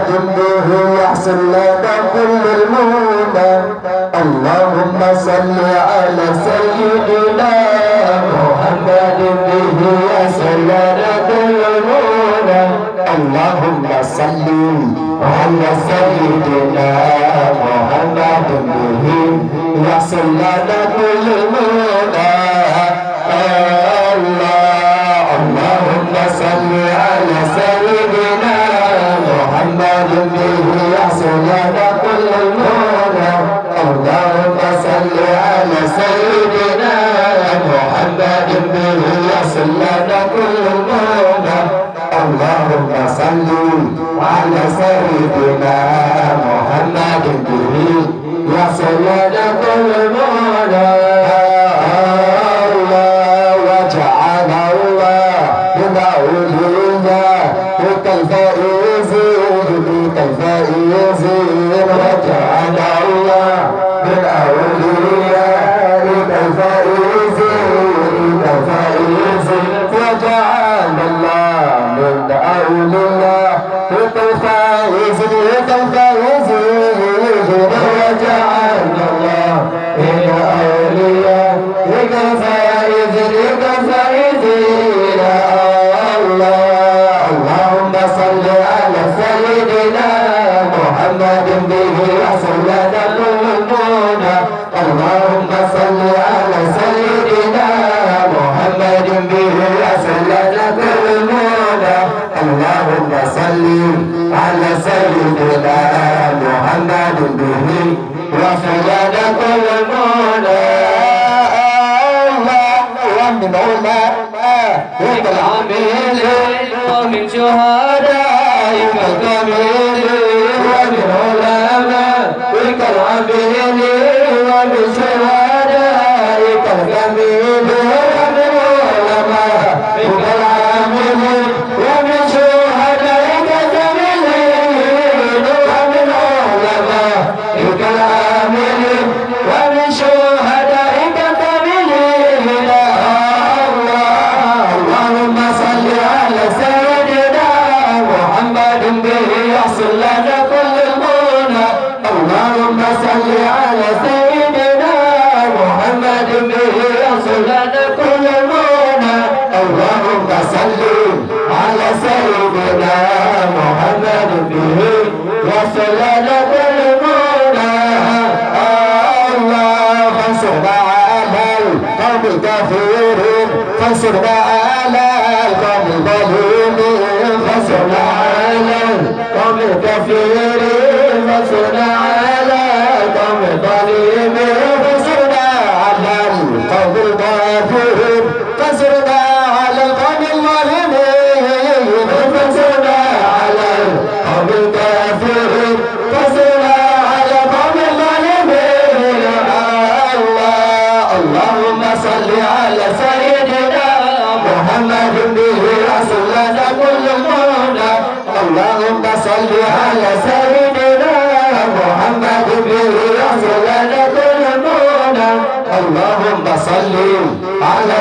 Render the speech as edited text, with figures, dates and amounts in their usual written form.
محمد به يحصل لنا كل المنى. اللهم صل على سيدنا محمد به يحصل لنا كل المنى. اللهم صل على سيدنا محمد به يحصل لنا كل المنى. اللهم صل على سيدنا محمد به يحصل لنا كل المنى. اللهم صل على سيدنا محمد به يحصل لنا كل المنى. اللهم صل على سيدنا محمد به يحصل لنا كل المنى. وجعل الله من أوليائك الفائزين وجعل الله من أوليائك الفائزين وجعل الله من أوليائك الفائزين وجعل الله من أوليائك الفائزين. اللهم صل على سيدنا محمد به يحصل لنا كل المنى. اللهم صل على سيدنا محمد به يحصل لنا كل المنى. اللهم صل على سيدنا محمد به يحصل لنا كل المنى. ومن علمائك العاملين ومن شهدائك الكاملين ومن علمائك العاملين ومن شهدائك الكاملين ومن علمائك العاملين ومن شهدائك الكاملين ومن علمائك العاملين ومن شهدائك الكاملين. اللهم صل على سيدنا محمد به يحصل لنا كل المنى. اللهم صل على سيدنا محمد به يحصل لنا كل المنى. اللهم صل على سيدنا محمد به يحصل لنا كل المنى. فانصرنا على القوم الكافرين فانصرنا على القوم الظالمين فانصرنا على القوم الكافرين فانصرنا على القوم الظالمين فانصرنا على القوم الكافرين فانصرنا على القوم الظالمين فانصرنا على القوم الكافرين فانصرنا على القوم الظالمين. اللهم صل على سيدنا محمد به يحصل لنا كل المنى. اللهم صل على سيدنا محمد به يحصل لنا كل المنى. اللهم صل على